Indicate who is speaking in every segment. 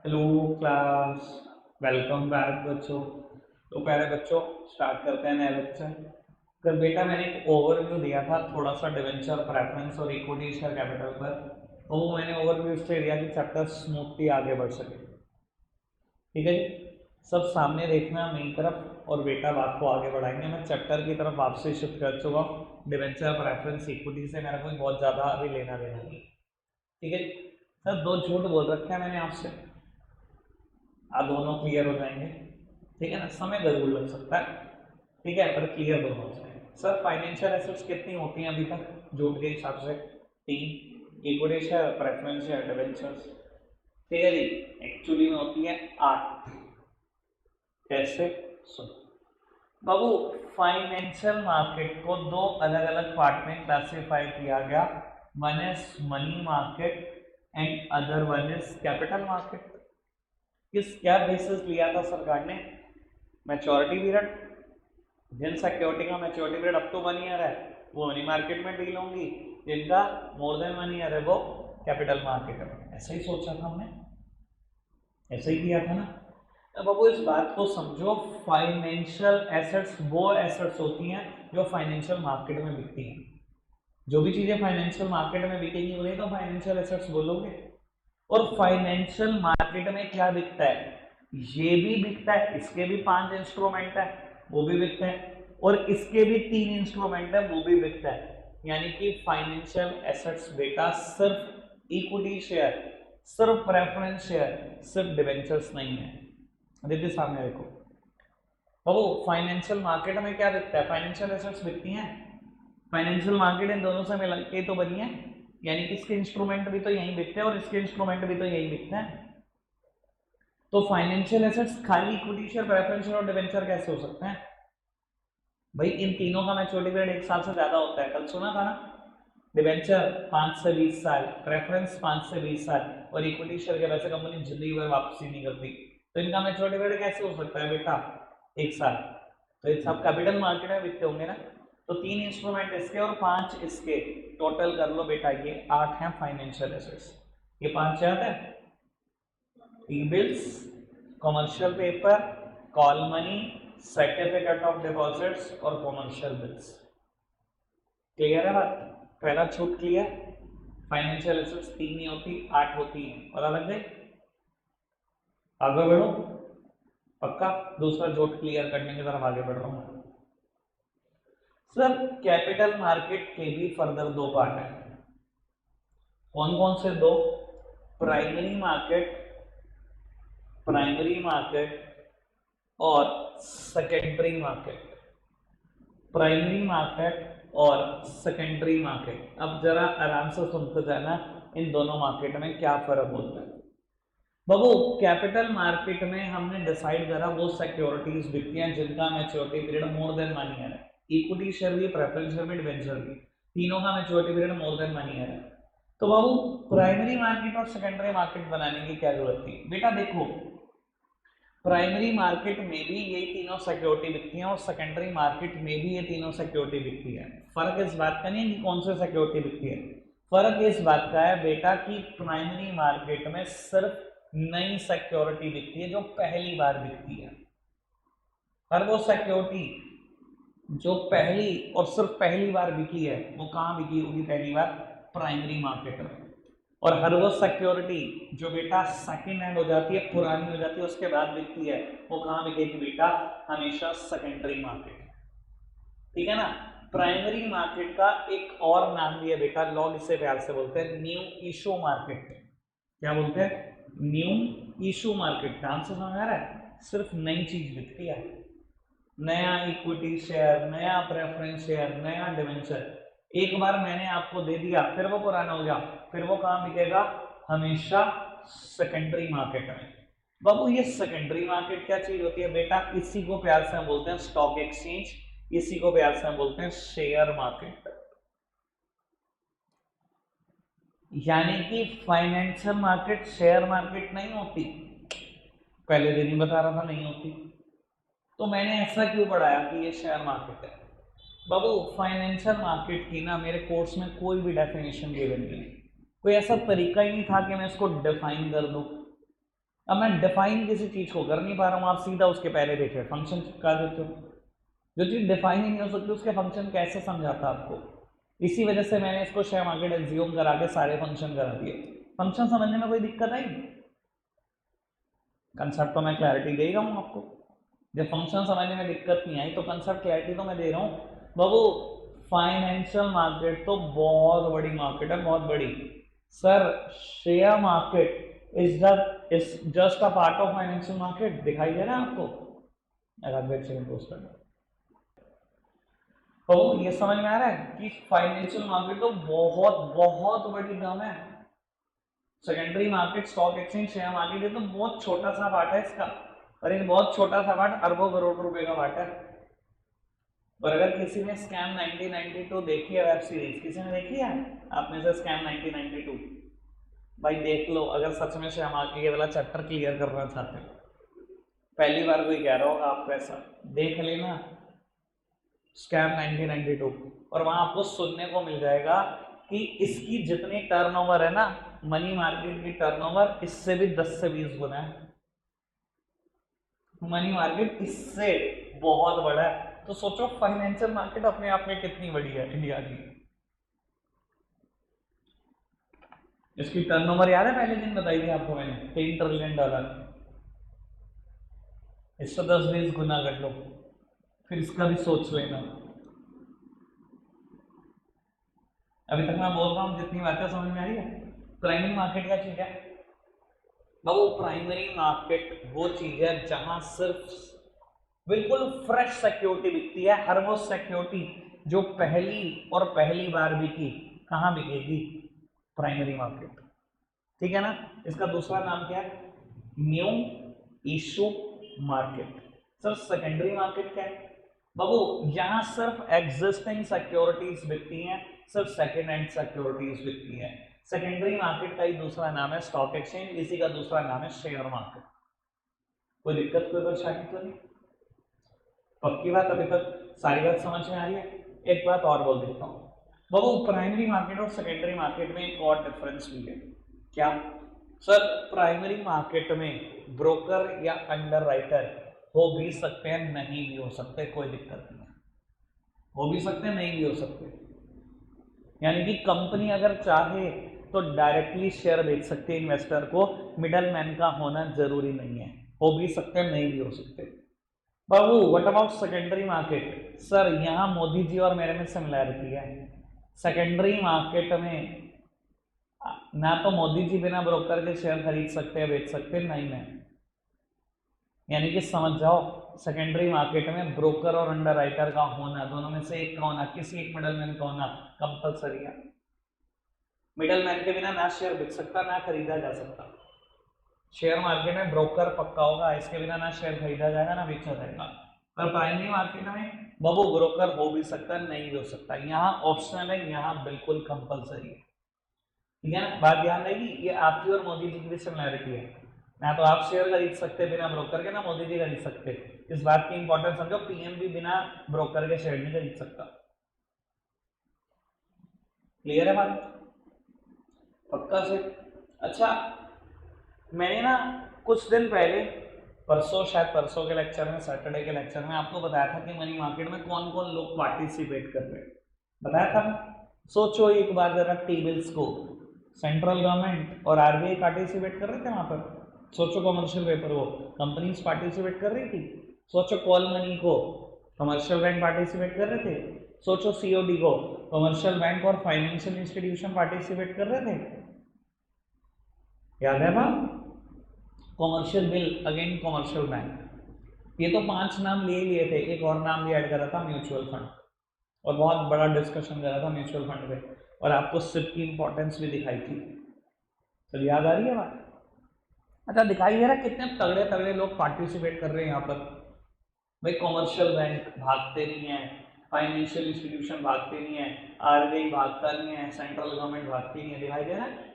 Speaker 1: Hello class, welcome back बच्चों। तो पहले बच्चों स्टार्ट करते हैं नया लेक्चर। कल बेटा मैंने एक ओवरव्यू दिया था थोड़ा सा डिवेंचर प्रेफरेंस और इक्विटी शेयर कैपिटल पर, तो वो मैंने ओवरव्यू इसलिए दिया कि चैप्टर स्मूथली आगे बढ़ सके। ठीक है जी, सब सामने देखना मेरी तरफ और बेटा बात को आगे बढ़ाएंगे। मैं चैप्टर की तरफ आपसे शिफ्ट कर चुका हूँ। डिवेंचर प्रेफरेंस इक्विटी से मेरा कोई बहुत ज़्यादा अभी लेना देना नहीं। ठीक है सर, दो झूठ बोल रखे हैं मैंने आपसे, आप दोनों क्लियर हो जाएंगे। ठीक है ना, समय जरूर लग सकता है, ठीक है, पर क्लियर दोनों हो जाएंगे। सर फाइनेंशियल एसेट्स कितनी होती हैं अभी तक जोड़ के हिसाब से? तीन, equity share, preference share, debentures. ठीक है जी, एक्चुअली में होती है 8। कैसे? सुनो बाबू, फाइनेंशियल मार्केट को दो अलग अलग पार्ट में क्लासिफाई किया गया। One is money market and other one is capital market. किस क्या बेसिस लिया था सरकार ने? Maturity period. जिन सिक्योरिटी का maturity period up to 1 year है वो मनी मार्केट में डील होंगी, जिनका मोर देन 1 ईयर है वो कैपिटल मार्केट में। ऐसा ही सोचा था हमने, ऐसा ही किया था ना। अब बाबू इस बात को समझो, फाइनेंशियल एसेट्स वो एसेट्स होती हैं जो फाइनेंशियल मार्केट में बिकती हैं। जो भी चीजें फाइनेंशियल मार्केट में बिकेंगी उन्हें तो फाइनेंशियल एसेट्स बोलोगे। और फाइनेंशियल मार्केट में क्या बिकता है? ये भी बिकता है, इसके भी 5 इंस्ट्रूमेंट है वो भी बिकते हैं, और इसके भी 3 इंस्ट्रूमेंट है वो भी बिकता है। यानी कि फाइनेंशियल एसेट्स बेटा सिर्फ इक्विटी शेयर, सिर्फ प्रेफरेंस शेयर, सिर्फ डिवेंचर्स नहीं है। देखिए सामने देखो बाबू, फाइनेंशियल मार्केट में क्या बिकता है? फाइनेंशियल एसेट्स बिकती हैं। फाइनेंशियल मार्केट इन दोनों से मिला के तो बनी है, यानी कि इसके इंस्ट्रूमेंट भी तो यही बिकते हैं और इसके इंस्ट्रूमेंट भी तो यही बिकते हैं। तो फाइनेंशियल एसेट्स खाली इक्विटी शेयर, प्रेफरेंस शेयर और डिवेंचर कैसे हो सकते हैं भाई? इन तीनों का मैच्योरिटी पीरियड 1 साल से ज्यादा होता है, कल सुना था ना। डिवेंचर 5 से 20 साल, प्रेफरेंस 5 से 20 साल, और इक्विटी शेयर के वैसे कंपनी जिंदगी भर वापसी नहीं करती। तो इनका मैच्योरिटी पीरियड कैसे हो सकता है बेटा? 1 साल। तो ये सब कैपिटल मार्केट में बिकते होंगे ना। तो 3 इंस्ट्रूमेंट इसके और 5 इसके, टोटल कर लो बेटा, ये 8 हैं फाइनेंशियल एसेट्स। ये 5 याद है? ई bills, commercial paper, call money, certificate of deposits और कमर्शियल बिल्स। क्लियर है बात? पहला छूट क्लियर। फाइनेंशियल एसेट्स 3 नहीं होती, 8 होती हैं। और अलग गई, आगे बढ़ो पक्का। दूसरा जोट क्लियर करने की तरफ आगे बढ़ रहा हूं। सर कैपिटल मार्केट के भी फर्दर 2 पार्ट है। कौन कौन से 2? प्राइमरी मार्केट, प्राइमरी मार्केट और सेकेंडरी मार्केट। प्राइमरी मार्केट और सेकेंडरी मार्केट। अब जरा आराम से सुनते जाना, इन दोनों मार्केट में क्या फर्क होता है। बाबू कैपिटल मार्केट में हमने डिसाइड करा वो सिक्योरिटीज बिकती हैं जिनका maturity period more than 1 year है। इक्विटी शेयर भी, प्रेफरेंस शेयर भी, डिवेंचर भी, तीनों का maturity period more than 1 year है। तो बाबू प्राइमरी मार्केट और सेकेंडरी मार्केट बनाने की क्या जरूरत थी बेटा? देखो प्राइमरी मार्केट में भी यही तीनों सिक्योरिटी बिकती हैं और सेकेंडरी मार्केट में भी ये तीनों सिक्योरिटी बिकती है। फर्क इस बात का नहीं है कि कौन सी सिक्योरिटी बिकती है, फर्क इस बात का है बेटा कि प्राइमरी मार्केट में सिर्फ नई सिक्योरिटी बिकती है जो पहली बार बिकती है। और वो सिक्योरिटी जो पहली और सिर्फ पहली बार बिकी है वो कहाँ बिकी होगी? पहली बार प्राइमरी मार्केट में। और हर वो सिक्योरिटी जो बेटा सेकंड हैंड हो जाती है, पुरानी हो जाती है, उसके बाद बिकती है, वो कहाँ बिकेगी बेटा? हमेशा सेकेंडरी मार्केट। ठीक है ना। प्राइमरी मार्केट का एक और नाम भी है बेटा, लोग इसे प्यार से बोलते हैं न्यू इशू मार्केट। क्या बोलते हैं? New issue market. नाम से समझ आ रहा है? सिर्फ नई चीज बिकती है, नया इक्विटी शेयर, नया प्रेफरेंस शेयर, नया डिवेंचर। एक बार मैंने आपको दे दिया फिर वो पुराना हो गया, फिर वो कहाँ बिकेगा? हमेशा सेकेंडरी मार्केट में। बाबू ये सेकेंडरी मार्केट क्या चीज होती है बेटा? इसी को प्यार से हम बोलते हैं स्टॉक एक्सचेंज, इसी को प्यार से हम बोलते हैं शेयर मार्केट। यानी कि फाइनेंशियल मार्केट शेयर मार्केट नहीं होती, पहले दिन ही बता रहा था नहीं होती। तो मैंने ऐसा क्यों पढ़ाया कि ये शेयर मार्केट है? बाबू फाइनेंशियल मार्केट की ना मेरे कोर्स में कोई भी डेफिनेशन गिवन नहीं है, कोई ऐसा तरीका ही नहीं था कि मैं इसको डिफाइन कर दूं। अब मैं डिफाइन किसी चीज को कर नहीं पा रहा हूँ, आप सीधा उसके पहले देखिए फंक्शन चिपका देते हो। जो चीज डिफाइन ही नहीं हो सकती उसके फंक्शन कैसे समझाता आपको। इसी वजह से मैंने इसको शेयर मार्केट एज्यूम करा के सारे फंक्शन करा दिए। फंक्शन समझने में कोई दिक्कत आई? कंसेप्ट तो मैं क्लैरिटी दे रहा हूँ आपको। जब फंक्शन समझने में दिक्कत नहीं आई तो कंसेप्ट क्लैरिटी तो मैं दे रहा हूँ बाबू। फाइनेंशियल मार्केट तो बहुत बड़ी मार्केट है, बहुत बड़ी। Sir share market is just a part of financial market. दिखाई दे रहा है आपको? तो ये समझ में आ रहा है कि फाइनेंशियल मार्केट तो बहुत बहुत बड़ी टर्म है। Secondary market, stock exchange, share market, ये तो बहुत छोटा सा पार्ट है इसका। और एक बहुत छोटा सा पार्ट अरबों करोड़ रुपए का पार्ट है। और अगर किसी ने स्कैम 1992 देखी है, वेब सीरीज किसी ने देखी है आप में से स्कैम 1992? भाई देख लो, अगर सच में शेयर मार्केट ये वाला चैप्टर क्लियर करना चाहते हो। पहली बार कोई कह रहा होगा आपको ऐसा, देख लेना स्कैम 1992 और वहां आपको सुनने को मिल जाएगा कि इसकी जितनी टर्नओवर है ना, मनी मार्केट की टर्नओवर इससे भी 10 से 20 गुना है। मनी मार्केट इससे बहुत बड़ा है। तो सोचो फाइनेंशियल मार्केट अपने आप में कितनी बड़ी है इंडिया की। इसकी टर्नओवर याद है? पहले दिन बताई थी आपको मैंने, $3 ट्रिलियन। इससे 10-20 गुना कर लो, फिर इसका भी सोच लेना। अभी तक मैं बोल रहा हूँ जितनी बातें समझ में आ रही है। प्राइमरी मार्केट क्या चीज है बाबू? प्राइमरी मार्केट वो चीज है जहां सिर्फ बिल्कुल फ्रेश सिक्योरिटी बिकती है। हर वो सिक्योरिटी जो पहली और पहली बार बिकी, कहां बिकेगी? Primary market. ठीक है ना? इसका दूसरा नाम क्या है? New issue market. Sir secondary market क्या है बाबू? यहां सिर्फ एग्जिस्टिंग सिक्योरिटीज बिकती हैं, सिर्फ सेकेंड हैंड सिक्योरिटीज बिकती हैं। सेकेंडरी मार्केट का ही दूसरा नाम है स्टॉक एक्सचेंज, इसी का दूसरा नाम है शेयर मार्केट। कोई दिक्कत, कोई परेशानी तो नहीं? पक्की बात? अभी तक सारी बात समझ में आ रही है? एक बात और बोल देता हूँ बाबू, प्राइमरी मार्केट और सेकेंडरी मार्केट में एक और डिफरेंस भी है। क्या? सर प्राइमरी मार्केट में ब्रोकर या अंडरराइटर हो भी सकते हैं, नहीं भी हो सकते, कोई दिक्कत नहीं है। हो भी सकते हैं, नहीं भी हो सकते। यानी कि कंपनी अगर चाहे तो डायरेक्टली शेयर बेच सकते हैं इन्वेस्टर को, मिडल मैन का होना जरूरी नहीं है। हो भी सकते हैं, नहीं भी हो सकते। बाबू what about secondary market? Sir यहाँ मोदी जी और मेरे में सिमिलैरिटी है। सेकेंडरी मार्केट में ना तो मोदी जी बिना ब्रोकर के शेयर खरीद सकते हैं, बेच सकते हैं, नहीं है। यानी कि समझ जाओ, सेकेंडरी मार्केट में ब्रोकर और अंडरराइटर का होना, दोनों में से एक का होना, किसी एक मिडलमैन का होना कंपलसरी है। मिडलमैन के बिना ना शेयर बिक सकता, ना खरीदा जा सकता। शेयर मार्केट में ब्रोकर पक्का होगा, इसके बिना ना शेयर खरीदा जाएगा ना बेचा जाएगा। पर प्राइमरी मार्केट में बाबू ब्रोकर हो भी सकता है, नहीं भी हो सकता। यहाँ ऑप्शनल है, यहाँ बिल्कुल कंपलसरी है। ठीक है ना? बात ध्यान रहेगी। ये आपकी और मोदी जी की भी सिमिलैरिटी है। ना तो आप शेयर खरीद सकते बिना ब्रोकर के, ना मोदी जी खरीद सकते। इस बात की इंपॉर्टेंस समझो, पीएम भी बिना ब्रोकर के शेयर नहीं खरीद सकता। क्लियर है बात? पक्का से? अच्छा, मैंने ना कुछ दिन पहले, परसों, शायद परसों के लेक्चर में, सैटरडे के लेक्चर में आपको बताया था कि मनी मार्केट में कौन कौन लोग पार्टिसिपेट कर रहे हैं। बताया था? सोचो एक बार जरा टेबल्स को, सेंट्रल गवर्नमेंट और आरबीआई पार्टिसिपेट कर रहे थे वहां पर। सोचो कमर्शियल पेपर वो कंपनीज पार्टिसिपेट कर रही थी। सोचो कॉल मनी को कमर्शियल बैंक पार्टिसिपेट कर रहे थे। सोचो सीओडी को कमर्शियल बैंक और फाइनेंशियल इंस्टीट्यूशन पार्टिसिपेट कर रहे थे। याद है बात? Commercial bill again commercial bank. ये तो 5 नाम ले लिए थे, एक और नाम भी ऐड करा था म्यूचुअल फंड, और बहुत बड़ा डिस्कशन करा था म्यूचुअल फंड पे, और आपको सिप की इंपॉर्टेंस भी दिखाई थी। चल याद आ रही है बात? अच्छा, दिखाई दे रहा है कितने तगड़े तगड़े लोग पार्टिसिपेट कर रहे हैं यहाँ पर। भाई कॉमर्शियल बैंक भागते नहीं है, फाइनेंशियल इंस्टीट्यूशन भागते नहीं है, आरबीआई भागता नहीं है, सेंट्रल गवर्नमेंट भागती नहीं है। दिखाई दे रहा है?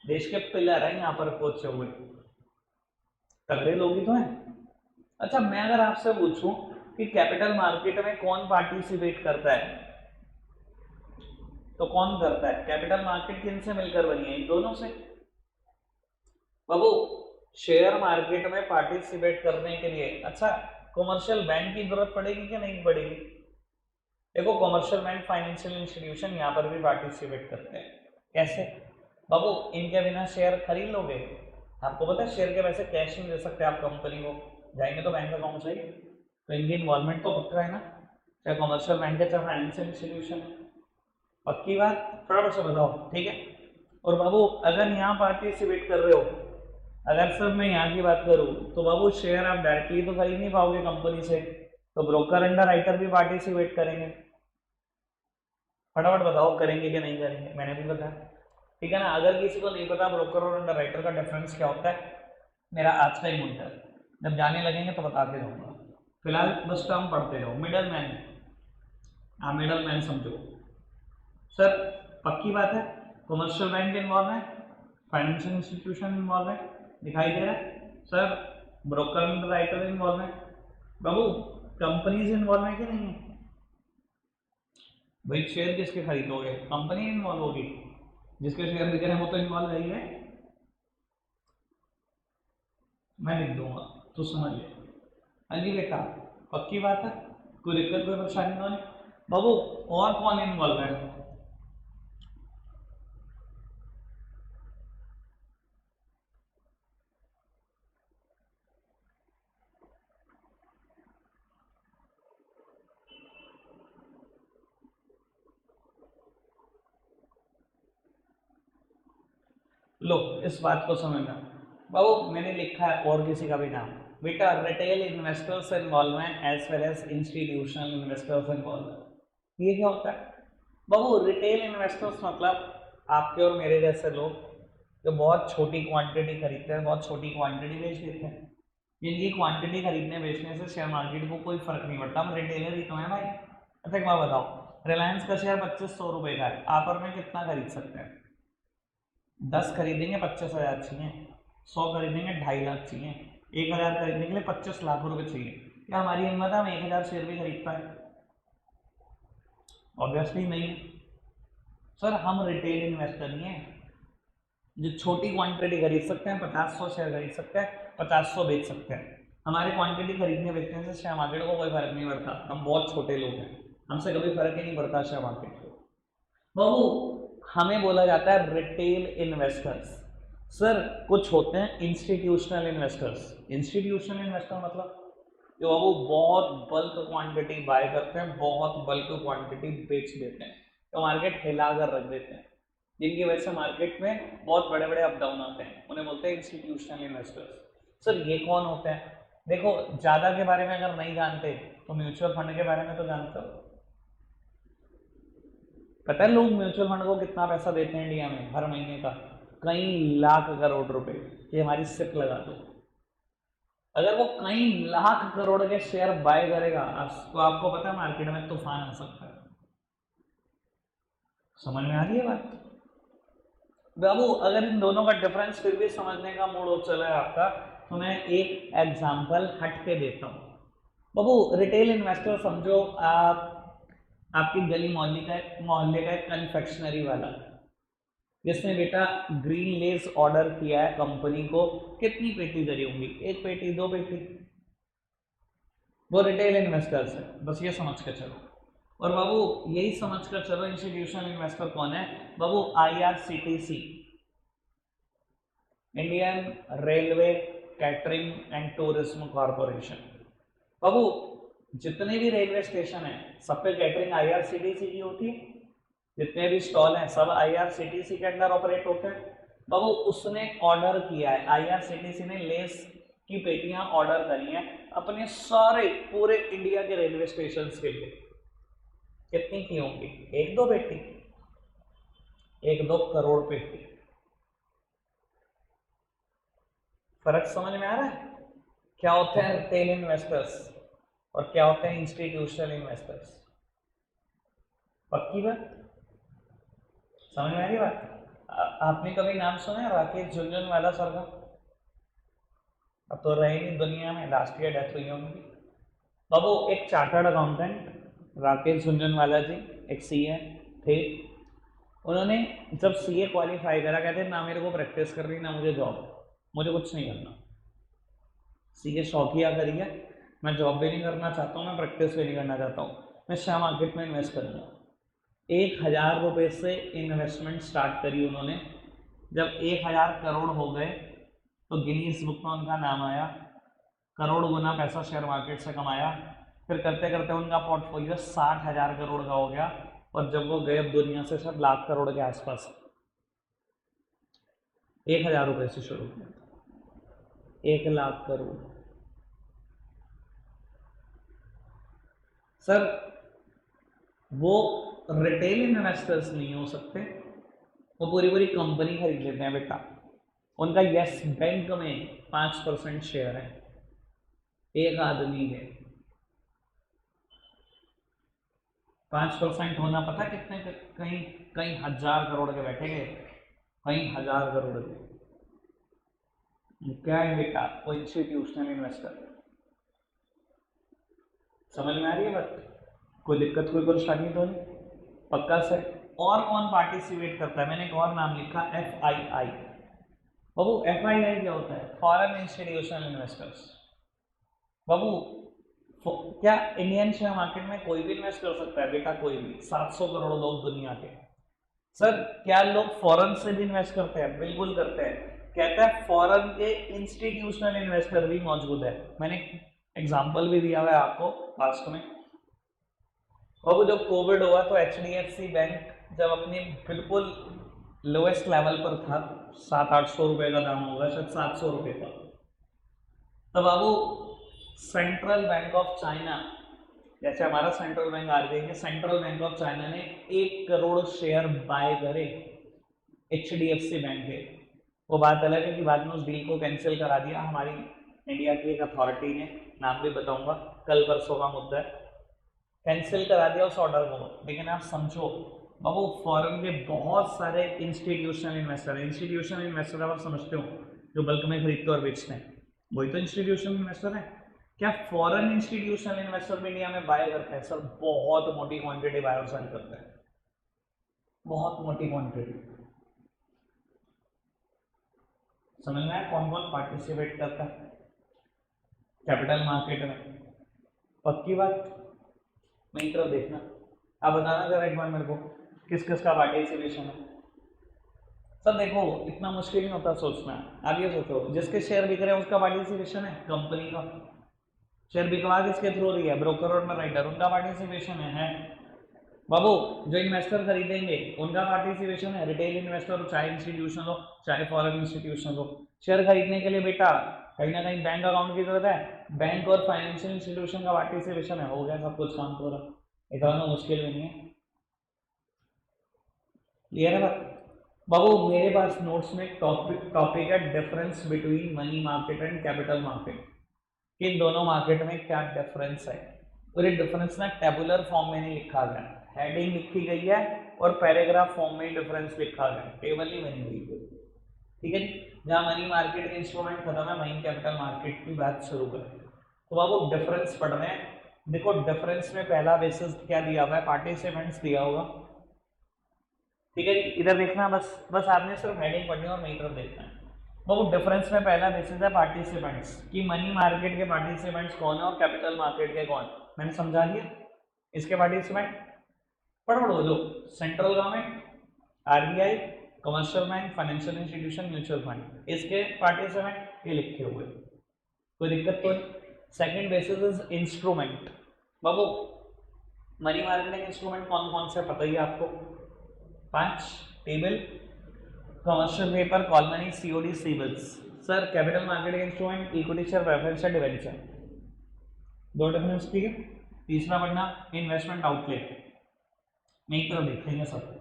Speaker 1: देश के पिलर है यहाँ पर पहुंचे हुए, तगड़े लोग ही तो हैं। अच्छा, मैं अगर आपसे पूछूं कि कैपिटल मार्केट में कौन पार्टिसिपेट करता है, तो कौन करता है? कैपिटल मार्केट किन से मिलकर बनी है? इन दोनों से। बाबू शेयर मार्केट में पार्टिसिपेट करने के लिए अच्छा कमर्शियल बैंक की जरूरत पड़ेगी कि नहीं पड़ेगी? देखो कमर्शियल बैंक फाइनेंशियल इंस्टीट्यूशन यहाँ पर भी पार्टिसिपेट करते हैं। कैसे बाबू? इनके बिना शेयर खरीद लोगे? आपको पता है शेयर के वैसे कैश नहीं दे सकते आप कंपनी को, जाएंगे तो बैंक अकाउंट चाहिए, तो इनकी इन्वॉल्वमेंट तो पक्का है ना, चाहे कमर्शियल बैंक है चाहे फाइनेंशियल इंस्टीट्यूशन है। पक्की बात, फटाफट से बताओ, ठीक है। और बाबू अगर यहाँ पार्टिसिपेट कर रहे हो, अगर सर मैं यहाँ की बात करूँ तो बाबू शेयर आप डायरेक्टली तो खरीद नहीं पाओगे कंपनी से, तो ब्रोकर अंडर राइटर भी पार्टिसिपेट करेंगे। फटाफट बताओ करेंगे कि नहीं करेंगे, मैंने भी बताया, ठीक है ना। अगर किसी को नहीं पता ब्रोकर और अंडर राइटर का डिफरेंस क्या होता है, मेरा आज का ही मुद्दा है, जब जाने लगेंगे तो बताते रहूँगा, फिलहाल बस टर्म पढ़ते रहो। मिडल मैन, हाँ मिडल मैन समझो सर। पक्की बात है कमर्शियल बैंक इन्वॉल्व है, फाइनेंशियल इंस्टीट्यूशन इन्वॉल्व है, दिखाई दे रहा है sir, broker and writer involve है, बाबू कंपनीज इन्वॉल्व है कि नहीं है? भाई शेयर किसके खरीदोगे, कंपनी इन्वॉल्व होगी, जिसके शेयर बिक रहे हैं वो तो इन्वॉल्व है ही है। मैं लिख दूंगा तो समझ ले। हाँ जी बेटा, पक्की बात है, कोई दिक्कत कोई परेशानी तो नहीं बाबू? और कौन इन्वॉल्व है? लो इस बात को समझना बाबू, मैंने लिखा है और किसी का भी नाम, बेटा रिटेल इन्वेस्टर्स इन्वॉल्व हैं as well as institutional investors involve है। ये क्या होता है बाबू? रिटेल इन्वेस्टर्स मतलब आपके और मेरे जैसे लोग जो बहुत छोटी क्वांटिटी खरीदते हैं, बहुत छोटी क्वांटिटी बेच देते हैं। जिनकी क्वांटिटी खरीदने बेचने से शेयर मार्केट को कोई फर्क नहीं पड़ता, हम रिटेलर ही तो हैं भाई। अच्छा एक बात बताओ, रिलायंस का शेयर 2500 रुपये का है, आप और मैं कितना खरीद सकते हैं? 10 खरीदेंगे 25,000 चाहिए, 100 खरीदेंगे 2.5 लाख चाहिए, 1,000 खरीदने के लिए 25 लाख रुपए चाहिए। क्या हमारी हिम्मत है हम 1,000 शेयर भी खरीद पाए? ऑब्वियसली नहीं। सर हम रिटेल इन्वेस्टर नहीं है जो छोटी क्वांटिटी खरीद सकते हैं, 50-100 शेयर खरीद सकते हैं, 50-100 बेच सकते हैं। हमारे क्वांटिटी खरीदने बेचने से शेयर मार्केट को कोई फर्क नहीं पड़ता, हम बहुत छोटे लोग हैं, हमसे कभी फर्क ही नहीं पड़ता शेयर मार्केट को। बाबू हमें बोला जाता है रिटेल इन्वेस्टर्स। सर कुछ होते हैं इंस्टीट्यूशनल इन्वेस्टर्स। इंस्टीट्यूशनल इन्वेस्टर मतलब जो बाबू बहुत बल्क क्वांटिटी बाय करते हैं, बहुत बल्क क्वांटिटी बेच देते हैं, तो मार्केट हिला कर रख देते हैं, जिनकी वजह से मार्केट में बहुत बड़े बड़े अप डाउन आते हैं, उन्हें बोलते हैं इंस्टीट्यूशनल इन्वेस्टर्स। सर ये कौन होते हैं? देखो ज़्यादा के बारे में अगर नहीं जानते तो म्यूचुअल फंड के बारे में तो जानते हो। पता है लोग म्यूचुअल फंड को कितना पैसा देते हैं इंडिया में हर महीने का? कई लाख करोड़ रुपए, ये हमारी सिप लगा दो। अगर वो कई लाख करोड़ के शेयर बाय करेगा तो आपको पता है मार्केट में तूफान आ सकता है। समझ में आ रही है बात बाबू? अगर इन दोनों का डिफरेंस फिर भी समझने का मूड हो चला है आपका, तो मैं एक एग्जांपल हट के देता हूँ। बाबू रिटेल इन्वेस्टर समझो आप, आपकी गली मोहल्ले का एक कन्फेक्शनरी वाला, जिसने बेटा ग्रीन लेस ऑर्डर किया है कंपनी को, कितनी पेटी करी होंगी? 1 पेटी 2 पेटी, वो रिटेल इन्वेस्टर्स है, बस ये समझ कर चलो। और बाबू यही समझ कर चलो इंस्टीट्यूशनल इन्वेस्टर कौन है बाबू? IRCTC, Indian railway catering and tourism corporation. बाबू जितने भी रेलवे स्टेशन है सब पे कैटरिंग IRCTC की होती है, जितने भी स्टॉल हैं सब IRCTC के अंडर ऑपरेट होते हैं। बाबू उसने ऑर्डर किया है, IRCTC ने लेस की पेटियां ऑर्डर करी हैं अपने सारे पूरे इंडिया के रेलवे स्टेशन के लिए। कितनी की होंगी? 1-2 पेटी? 1-2 करोड़ पेटी। फर्क समझ में आ रहा है? क्या होते हैं रिटेल इन्वेस्टर्स और क्या होते हैं इंस्टीट्यूशनल इन्वेस्टर्स? पक्की बात समझ में आ रही बात? आपने कभी नाम सुना है राकेश झुनझुनवाला सर का? अब तो रहे नहीं दुनिया में, लास्ट ईयर डेथ हुई है उनकी। बाबू एक चार्टर्ड अकाउंटेंट राकेश झुनझुनवाला जी, एक CA थे। उन्होंने जब CA क्वालिफाई करा, कहते ना मेरे को प्रैक्टिस करनी ना मुझे जॉब, मुझे कुछ नहीं करना, सीधे शौकिया करिए। मैं जॉब भी नहीं करना चाहता हूँ, मैं प्रैक्टिस भी नहीं करना चाहता हूँ, मैं शेयर मार्केट में इन्वेस्ट करूँगा। 1,000 रुपये से इन्वेस्टमेंट स्टार्ट करी उन्होंने। जब 1,000 करोड़ हो गए तो गिनीज बुक में उनका नाम आया, करोड़ गुना पैसा शेयर मार्केट से कमाया। फिर करते करते उनका पोर्टफोलियो 60,000 करोड़ का हो गया, और जब वो गए अब दुनिया से सब लाख करोड़ के आसपास। 1,000 रुपये से शुरू किया, 1,00,000 करोड़। सर वो रिटेल इन्वेस्टर्स नहीं हो सकते, वो पूरी पूरी कंपनी खरीद लेते हैं बेटा। उनका यस बैंक में 5% शेयर है एक आदमी के। 5% होना पता कितने, कहीं कहीं 1,000 करोड़ के बैठेंगे, कहीं 1,000 करोड़ के। क्या है बेटा, वो इंस्टीट्यूशनल इन्वेस्टर। समझ में आ रही है बात? कोई दिक्कत, कोई परेशानी तो नहीं? पक्का से। और कौन पार्टिसिपेट करता है? मैंने एक और नाम लिखा, FII। बाबू FII क्या होता है? Foreign institutional investors. बाबू क्या इंडियन शेयर मार्केट में कोई भी इन्वेस्ट कर सकता है बेटा? कोई भी। 700 करोड़ लोग दुनिया के। सर क्या लोग फॉरेन से भी इन्वेस्ट करते हैं? बिल्कुल करते हैं। कहता है फॉरेन के इंस्टीट्यूशनल इन्वेस्टर भी मौजूद है। मैंने एग्जांपल भी दिया हुआ है आपको पास्ट में। और जब कोविड हुआ तो HDFC बैंक जब अपनी बिल्कुल लोएस्ट लेवल पर था, 700-800 रुपये का दाम होगा, शायद 700 रुपये का, तब बाबू सेंट्रल बैंक ऑफ चाइना, जैसे हमारा सेंट्रल बैंक RBI है, सेंट्रल बैंक ऑफ चाइना ने 1 करोड़ शेयर बाय करे HDFC बैंक के। वो बात अलग है कि बाद में उस डील को कैंसिल करा दिया हमारी इंडिया की एक अथॉरिटी ने, नाम भी बताऊंगा, कल परसों का मुद्दा है, कैंसिल करा दिया उस ऑर्डर को। लेकिन आप समझो बाबू, फॉरेन के बहुत सारे इंस्टीट्यूशनल इन्वेस्टर हैं। इंस्टीट्यूशनल इन्वेस्टर आप समझते हो, जो बल्क में खरीदते और बेचते हैं, वही तो इंस्टीट्यूशनल इन्वेस्टर है। क्या फॉरेन इंस्टीट्यूशनल इन्वेस्टर भी इंडिया में बाय करते हैं? सर बहुत मोटी क्वांटिटी बाय और सेल करते हैं, बहुत मोटी क्वांटिटी। समझ में आया कौन कौन पार्टिसिपेट करता है कैपिटल मार्केट में? पक्की बात? मेरी तरफ देखना, आप बताना जरा एक बार मेरे को, किस किस का पार्टिसिपेशन है। सर देखो इतना मुश्किल नहीं होता सोचना। आप ये सोचो, जिसके शेयर बिक रहे हैं उसका पार्टिसिपेशन है, कंपनी का। शेयर बिकवा किसके थ्रू रही है? ब्रोकर और राइटर, उनका पार्टिसिपेशन है। बाबू जो इन्वेस्टर खरीदेंगे उनका पार्टिसिपेशन है। रिटेल इन्वेस्टर, चाहे इंस्टीट्यूशन हो चाहे फॉरेन इंस्टीट्यूशन हो, शेयर खरीदने के लिए बेटा कहीं ना कहीं बैंक अकाउंट की जरूरत है। बैंक और फाइनेंशियल इंस्टीट्यूशन का पार्टिसिपेशन है, हो गया सब कुछ काम पूरा। इतना मुश्किल भी नहीं है। क्लियर है बात? बाबू मेरे पास नोट्स में टॉपिक है, difference between money market and capital market. इन दोनों मार्केट में क्या डिफरेंस है, और ये डिफरेंस ना टेबुलर फॉर्म में नहीं लिखा गया, हेडिंग लिखी गई है और पैराग्राफ फॉर्म में डिफरेंस लिखा गया, टेबल नहीं बनी हुई। ठीक है जी, जहाँ मनी मार्केट के इंस्ट्रूमेंट खत्म है वहीं कैपिटल मार्केट की बात शुरू करें। तो बाबू डिफरेंस पढ़ रहे हैं। देखो डिफरेंस में पहला बेसिस क्या दिया हुआ है? पार्टिसिपेंट्स दिया होगा। ठीक है जी, इधर देखना, बस आपने सिर्फ हेडिंग पढ़नी है और मेरी तरफ देखना है। वो डिफरेंस में पहला बेसिस है पार्टिसिपेंट्स, कि मनी मार्केट के पार्टिसिपेंट्स कौन है और कैपिटल मार्केट के कौन। मैंने समझा दिया। इसके पार्टिसिपेंट पढ़ो लो, central government, RBI, commercial bank, financial institution, mutual fund. इसके पार्टिसिपेंट ये लिखे हुए, कोई दिक्कत तो नहीं। Second basis is instrument. बाबू मनी मार्केट इंस्ट्रूमेंट कौन कौन से पता ही आपको? 5 table, commercial paper, call money, COD, सीबिल्स। Sir capital market instrument, equity share, preference share, debenture, 2 difference. ठीक है, तीसरा पढ़ना इन्वेस्टमेंट आउटलेट। मेरी तरफ देखेंगे सब,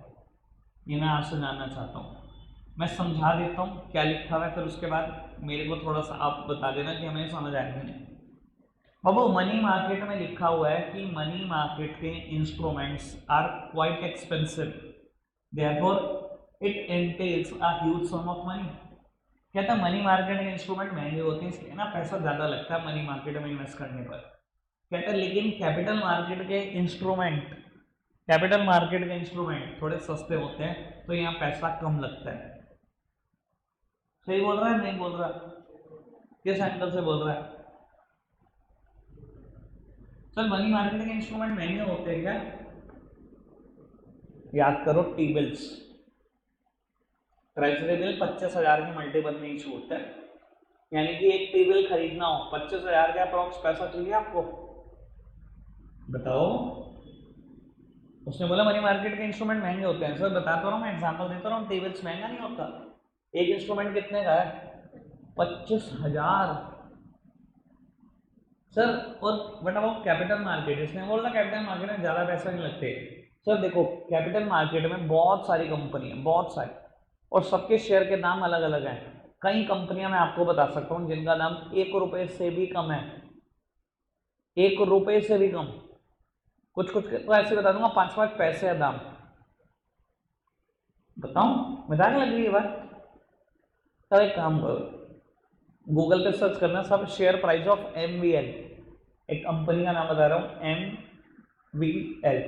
Speaker 1: ये मैं आपसे जानना चाहता हूँ। मैं समझा देता हूँ क्या लिखा हुआ है, फिर उसके बाद मेरे को थोड़ा सा आप बता देना कि हमें समझ आया कि नहीं। बाबू मनी मार्केट में लिखा हुआ है कि मनी मार्केट के instruments are quite expensive, therefore it entails a huge sum of money. कहता है मनी मार्केट के इंस्ट्रूमेंट महंगे होते हैं, इसलिए ना पैसा ज़्यादा लगता है मनी मार्केट में इन्वेस्ट करने पर। कहता है लेकिन कैपिटल मार्केट के इंस्ट्रूमेंट थोड़े सस्ते होते हैं, तो यहाँ पैसा कम लगता है। सही बोल रहा है नहीं बोल रहा? किस एंगल से बोल रहा है? सर मनी मार्केट के इंस्ट्रूमेंट महंगे होते हैं क्या? याद करो, टी बिल्स, ट्रेजरी बिल 25,000 के मल्टीपल में ही छूट है, यानी कि एक टी बिल खरीदना हो 25,000 का अप्रॉक्स पैसा चाहिए आपको, बताओ। उसने बोला मनी मार्केट के इंस्ट्रूमेंट महंगे होते हैं। सर बताता रहा हूँ, मैं एग्जांपल देता रहा हूँ, टी बिल्स महंगा नहीं होता। एक इंस्ट्रूमेंट कितने का है? 25,000। सर और बट अब कैपिटल मार्केट, इसने बोला कैपिटल मार्केट में ज़्यादा पैसा नहीं लगते। सर देखो, कैपिटल मार्केट में बहुत सारी कंपनी है, बहुत सारी, और सबके शेयर के दाम अलग अलग हैं। कई कंपनियां मैं आपको बता सकता हूँ जिनका दाम 1 रुपए से भी कम है, 1 रुपए से भी कम। कुछ कुछ तो ऐसे बता दूंगा 5-5 पैसे है दाम। बताऊं, मजाक लग रही है बात? सर एक काम करो, गूगल पे सर्च करना सब शेयर प्राइस ऑफ MVL, एक कंपनी का नाम बता रहा हूँ, MVL,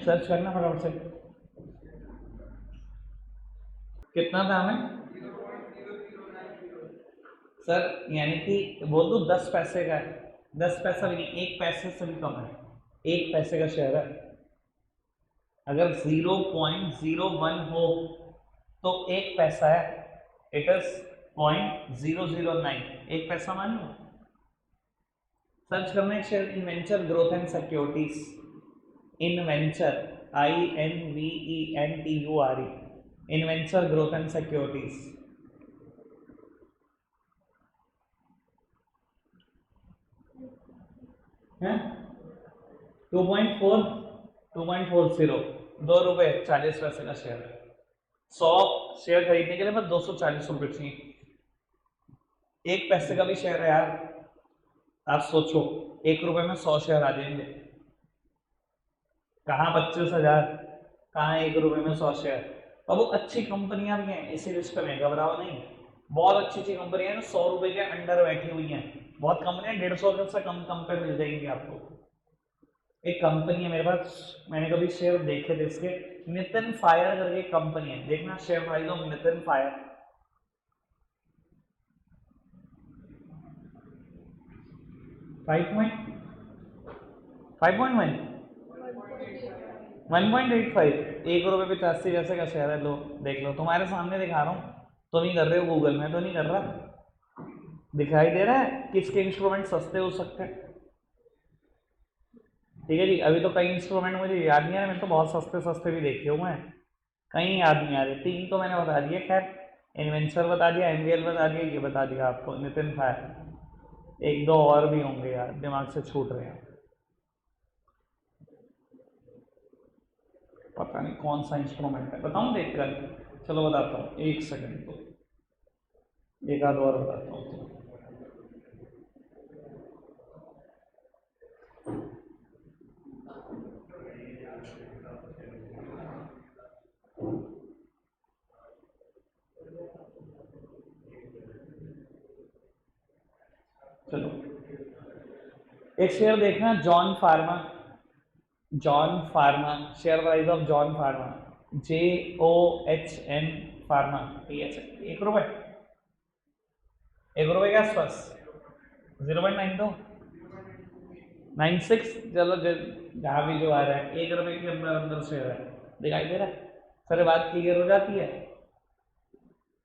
Speaker 1: सर्च करना फटाफट से। कितना दाम है? सर यानी कि बोल दो 10 पैसे का है, 10 पैसा भी नहीं, 1 पैसे से भी कम है, 1 पैसे का शेयर है। अगर 0.01 हो तो 1 पैसा है, इट इज 0.009, 1 पैसा मान लो। सर्च करना है share Inventure growth and securities, Inventure INVENTURE, Inventure growth and securities. है 2.40, 2 रुपये 40 पैसे का शेयर है। 100 शेयर खरीदने के लिए बस 240 रुपये चाहिए। 1 पैसे का भी शेयर है यार, आप सोचो 1 रुपए में 100 शेयर आ जाएंगे। कहाँ 25,000, कहाँ 1 रुपए में 100 शेयर। अब वो अच्छी कंपनियां भी हैं, इसी रिस्क में घबराओ नहीं। बहुत अच्छी अच्छी कंपनियां हैं 100 रुपए के अंडर बैठी हुई हैं, बहुत कंपनियां 150 से कम कम पे मिल जाएंगी आपको। एक कंपनी है मेरे पास, मैंने कभी शेयर देखे थे इसके, नितिन फायर करके कंपनी है, देखना share price of Nitin fire. 5.1, 1.85, 1 रुपये 85 पैसे का शेयर है। लो देख लो, तुम्हारे सामने दिखा रहा हूँ, तुम ही कर रहे हो गूगल, में तो नहीं कर रहा। दिखाई दे रहा है किसके इंस्ट्रूमेंट सस्ते हो सकते हैं? ठीक है जी, अभी तो कई इंस्ट्रूमेंट मुझे याद नहीं आ रहे, मैंने तो बहुत सस्ते सस्ते भी देखे हुए हैं, कहीं याद नहीं आ रहे। 3 तो मैंने बता दिए, खैर इन्वेंचर बता दिया, MVL बता दिया, ये बता दिया आपको नितिन फायर। 1-2 और भी होंगे यार, दिमाग से छूट रहे हैं, पता नहीं कौन सा इंस्ट्रूमेंट है, बताऊँ देख कर? चलो बताता हूँ, 1 सेकंड, तो एक आध और बताता हूँ तो। चलो एक शेयर देखना, John pharma, John pharma, share price of John pharma, JOHN pharma, 1 रुपए, 1 रुपए के आसपास, 0.96, चलो जहाँ भी जो आ रहा है, 1 रुपए के अंदर अंदर शेयर है, दिखाई दे रहा है? सर बात क्लियर हो जाती है,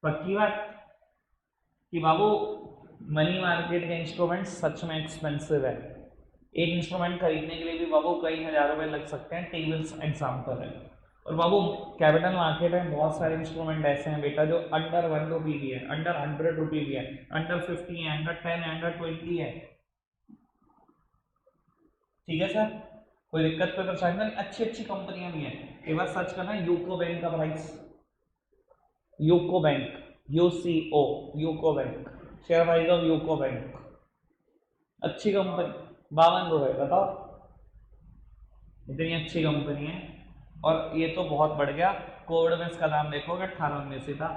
Speaker 1: पक्की बात कि बाबू मनी मार्केट के इंस्ट्रूमेंट सच में एक्सपेंसिव है। एक इंस्ट्रूमेंट खरीदने के लिए भी बाबू कई हजार रुपए लग सकते हैं, टेबल्स एग्जाम्पल है। और बाबू कैपिटल मार्केट में बहुत सारे इंस्ट्रूमेंट ऐसे हैं बेटा जो अंडर 1 रुपी भी है, अंडर 100 रुपी भी है, अंडर 50 है, अंडर 10 है, अंडर 20 है। ठीक है सर, कोई दिक्कत कोई परेशानी नहीं, अच्छी अच्छी कंपनियां भी हैं। एक बार सर्च करना यूको बैंक का price, UCO bank, UCO, UCO bank, share price of UCO bank, अच्छी कंपनी, 52 रुपए, बताओ, इतनी अच्छी कंपनी है। और ये तो बहुत बढ़ गया, कोविड में इसका नाम देखोगे 18-19 था।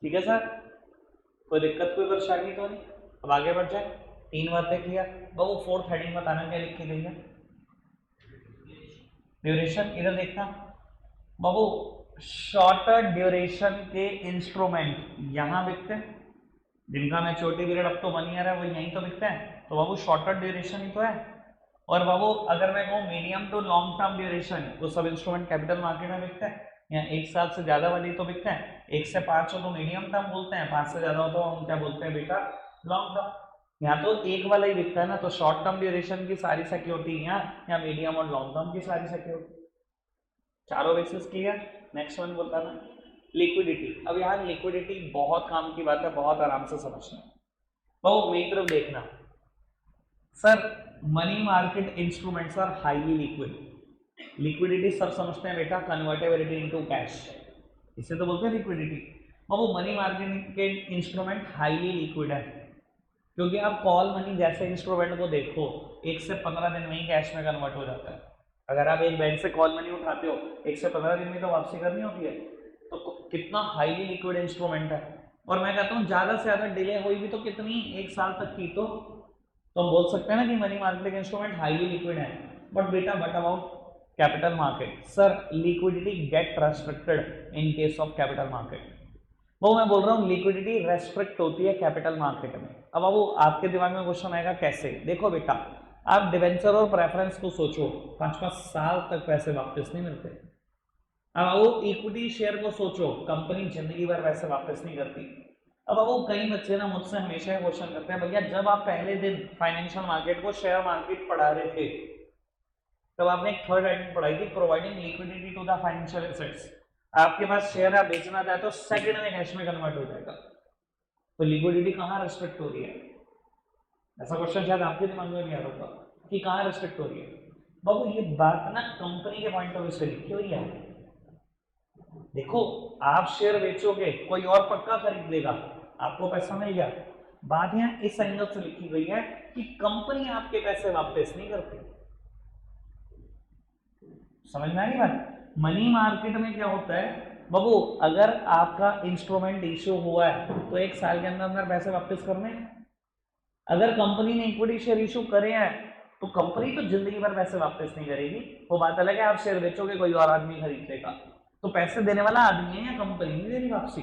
Speaker 1: ठीक है सर, कोई दिक्कत कोई परेशानी तो नहीं? अब आगे बढ़ जाए, 3 बातें किया, वो 4th हेडिंग बताना क्या लिखी गई है। ड्यूरेशन इधर देखना, बाबू शॉर्टर ड्यूरेशन के इंस्ट्रूमेंट यहां बिकते हैं, जिनका मैच्योरिटी पीरियड अब तो 1 ईयर है वो यहीं तो बिकते हैं, तो बाबू शॉर्टर ड्यूरेशन ही तो है। और बाबू अगर मैं कहूँ medium to long term duration, तो सब इंस्ट्रूमेंट कैपिटल मार्केट में बिकते हैं, या 1 साल से ज्यादा वाली तो बिकते हैं, 1 से 5 हो तो मीडियम टर्म बोलते हैं, 5 से ज्यादा हो तो हम क्या बोलते हैं बेटा, लॉन्ग टर्म। यहाँ तो एक वाला ही बिकता है ना, तो शॉर्ट टर्म ड्यूरेशन की सारी सिक्योरिटी यहाँ, या मीडियम और लॉन्ग टर्म की सारी सिक्योरिटी। चारों बेसिस क्लियर। नेक्स्ट वन बोलता ना लिक्विडिटी। अब यहाँ लिक्विडिटी बहुत काम की बात है, बहुत आराम से समझना। बहु मेरी तरफ देखना sir, money market instruments are highly liquid. Liquidity सब समझते हैं बेटा, कन्वर्टेबिलिटी इनटू कैश, इसे तो बोलते हैं लिक्विडिटी। बहु मनी मार्केट के इंस्ट्रूमेंट हाईली लिक्विड है, क्योंकि आप कॉल मनी जैसे इंस्ट्रूमेंट को देखो 1 से 15 दिन में ही कैश में कन्वर्ट हो जाता है। अगर आप एक बैंक से कॉल मनी उठाते हो 1 से 15 दिन में तो वापसी करनी होती है, तो कितना हाईली लिक्विड इंस्ट्रूमेंट है। और मैं कहता हूँ ज़्यादा से ज़्यादा डिले हुई भी तो कितनी, 1 साल तक की, तो हम बोल सकते हैं ना कि money market instrument highly liquid है। बट बेटा but about capital market, sir liquidity get restricted in case of capital market. वो मैं बोल रहा हूँ लिक्विडिटी रेस्ट्रिक्ट होती है कैपिटल मार्केट में। अब वो आपके दिमाग में क्वेश्चन आएगा कैसे, देखो बेटा आप डिवेंचर और प्रेफरेंस को सोचो, 5-5 साल तक पैसे वापस नहीं मिलते। अब वो इक्विटी शेयर को सोचो, कंपनी जिंदगी भर पैसे वापस नहीं करती। अब वो कई बच्चे ना मुझसे हमेशा क्वेश्चन करते हैं, भैया जब आप पहले दिन फाइनेंशियल मार्केट को शेयर मार्केट पढ़ा रहे थे, तब आपने एक थर्ड हेडिंग पढ़ाई थी, providing liquidity to the financial assets. आपके पास शेयर आप बेचना चाहते हो, सेकंड में कैश में कन्वर्ट हो जाएगा, तो लिक्विडिटी कहाँ रेस्ट्रिक्ट हो रही है? ऐसा क्वेश्चन शायद आपके दिमाग में नहीं आ रहा था कि कहाँ रेस्ट्रिक्ट हो रही है। बाबू ये बात ना कंपनी के पॉइंट ऑफ व्यू से लिखी हुई है। देखो आप शेयर बेचोगे, कोई और पक्का खरीद लेगा, आपको पैसा मिल गया। बात यहाँ इस एंगल से लिखी गई है कि कंपनी आपके पैसे वापस नहीं करती। समझ में आई बात? मनी मार्केट में क्या होता है बाबू, अगर आपका इंस्ट्रूमेंट इश्यू हुआ है तो 1 साल के अंदर अंदर पैसे वापस करने हैं। अगर कंपनी ने इक्विटी शेयर इशू करे हैं तो कंपनी तो जिंदगी भर पैसे वापस नहीं करेगी। वो बात अलग है आप शेयर बेचोगे, कोई और आदमी खरीद लेगा, तो पैसे देने वाला आदमी है या कंपनी नहीं देनी वापसी।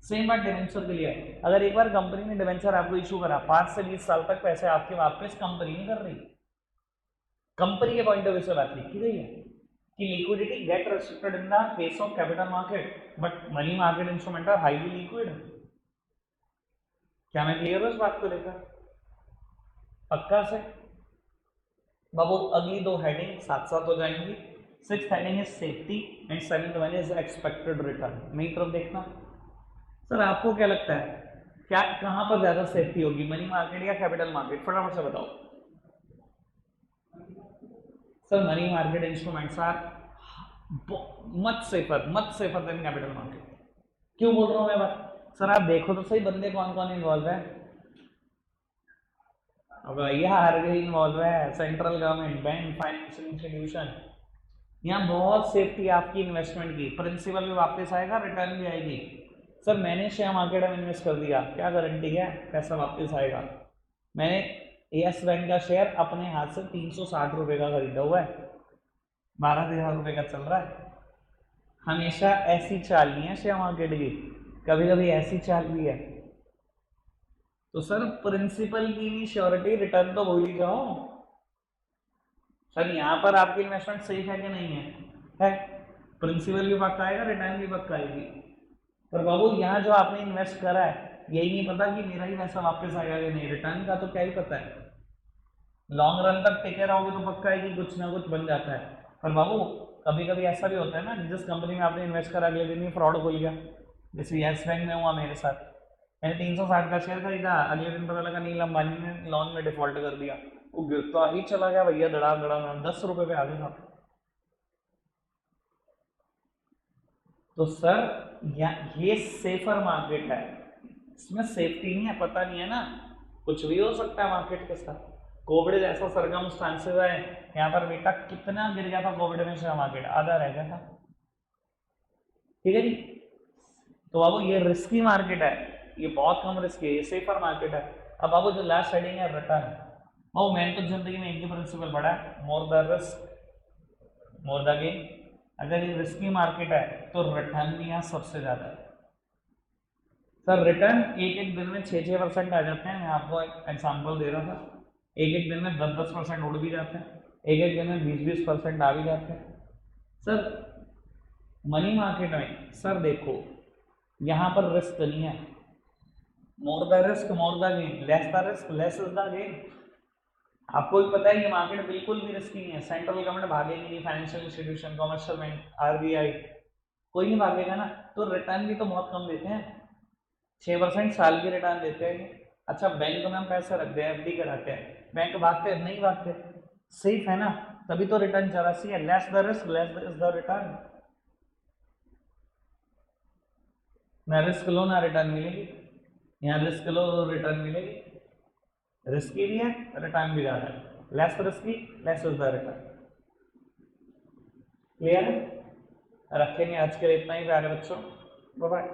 Speaker 1: सेम बात डिवेंचर के लिए है। अगर एक बार कंपनी ने डिवेंचर आपको इशू करा, 5 से 20 साल तक पैसे आपके वापस कंपनी नहीं कर रही। कंपनी के पॉइंट ऑफ व्यू से बात लिखी गई है कि liquidity get restricted in the case of capital market, but money market instrument are highly liquid. क्या मैं क्लियर हूं इस बात को लेकर? पक्का से? बाबू अगली 2 हेडिंग साथ साथ हो जाएंगी। 6th heading is safety and 7th one is expected return. मेरी तरफ देखना सर, आपको क्या लगता है क्या कहां पर ज्यादा सेफ्टी होगी, मनी मार्केट या कैपिटल मार्केट? फटाफट से बताओ। Sir money market instruments are much safer than capital market. क्यों बोल रहा हूं मैं बात? सर आप देखो तो सही बंदे कौन कौन इन्वॉल्व है। अब भैया आरबीआई इन्वॉल्व है, central government, bank, financial institution. यहाँ बहुत सेफ्टी आपकी इन्वेस्टमेंट की, प्रिंसिपल भी वापस आएगा, रिटर्न भी आएगी। सर मैंने शेयर मार्केट में इन्वेस्ट कर दिया, क्या गारंटी है पैसा वापस आएगा? मैंने यस बैंक का शेयर अपने हाथ से 360 रुपये का खरीदा हुआ है, 12,000 रुपये का चल रहा है। हमेशा ऐसी चाल नहीं है शेयर मार्केट की, कभी कभी ऐसी चाल भी है। तो सर प्रिंसिपल की भी श्योरिटी, रिटर्न तो भूल ही जाओ। सर यहाँ पर आपकी इन्वेस्टमेंट सेफ है कि नहीं है? प्रिंसिपल भी पक्का आएगा, रिटर्न भी पक्का आएगी। पर बाबू यहाँ जो आपने इन्वेस्ट करा है यही नहीं पता कि मेरा ही पैसा वापस आएगा कि नहीं, रिटर्न का तो क्या ही पता है। लॉन्ग रन तक टिके रहोगे तो पक्का है कि कुछ ना कुछ बन जाता है। पर बाबू कभी कभी ऐसा भी होता है ना, जिस कंपनी में आपने इन्वेस्ट करा अगले दिन ही फ्रॉड खुल गया। जैसे यस बैंक में हुआ मेरे साथ, मैंने 360 का शेयर खरीदा, अगले दिन पता लगा नील अंबानी ने लोन में डिफॉल्ट कर दिया, वो गिरता ही चला गया भैया, धड़ा धड़ा 10 रुपए पे आ गया। तो सर ये सेफर मार्केट है, इसमें सेफ्टी नहीं है, पता नहीं है ना, कुछ भी हो सकता है मार्केट के साथ। कोविड जैसा सर्कमस्टांसेस है, यहाँ पर बेटा कितना गिर गया था कोविड में शेयर मार्केट, आधा रह गया था। ठीक है जी। तो बाबू ये रिस्की मार्केट है, ये बहुत कम रिस्क है, ये सेफर मार्केट है। अब बाबू जो लास्ट हेडिंग है रिटर्न, वो मैंने तो जिंदगी में एक ही प्रिंसिपल पढ़ा है, more the risk more the gain. अगर ये रिस्की मार्केट है तो रिटर्न भी यहाँ सबसे ज़्यादा है। सर रिटर्न एक एक दिन में 6-6% आ जाते हैं। मैं आपको एक एग्जाम्पल दे रहा था, एक एक दिन में 10-10% उड़ भी जाते हैं, एक एक दिन में 20-20% आ भी जाते हैं। सर मनी मार्केट में सर देखो यहाँ पर रिस्क नहीं है, more the risk more the gain, less the risk less is the gain. आपको भी पता है ये मार्केट बिल्कुल भी रिस्की नहीं है, सेंट्रल गवर्नमेंट भागेगी नहीं, financial institution, commercial bank, RBI, कोई नहीं भागेगा ना। तो रिटर्न भी तो बहुत कम देते हैं, 6% साल की रिटर्न देते हैं। अच्छा बैंक में हम पैसे रखते हैं, एफडी कराते हैं, बैंक भागते नहीं भागते, सेफ है ना, तभी तो रिटर्न 84 है। Less the risk less is the return, ना रिस्क लो ना रिटर्न मिलेगी, यहाँ रिस्क लो तो रिटर्न मिलेगी, रिस्की भी है रिटर्न भी ज़्यादा है, less risky less is the return. Clear है? रखेंगे आज के लिए इतना ही प्यारे बच्चों, बाय बाय।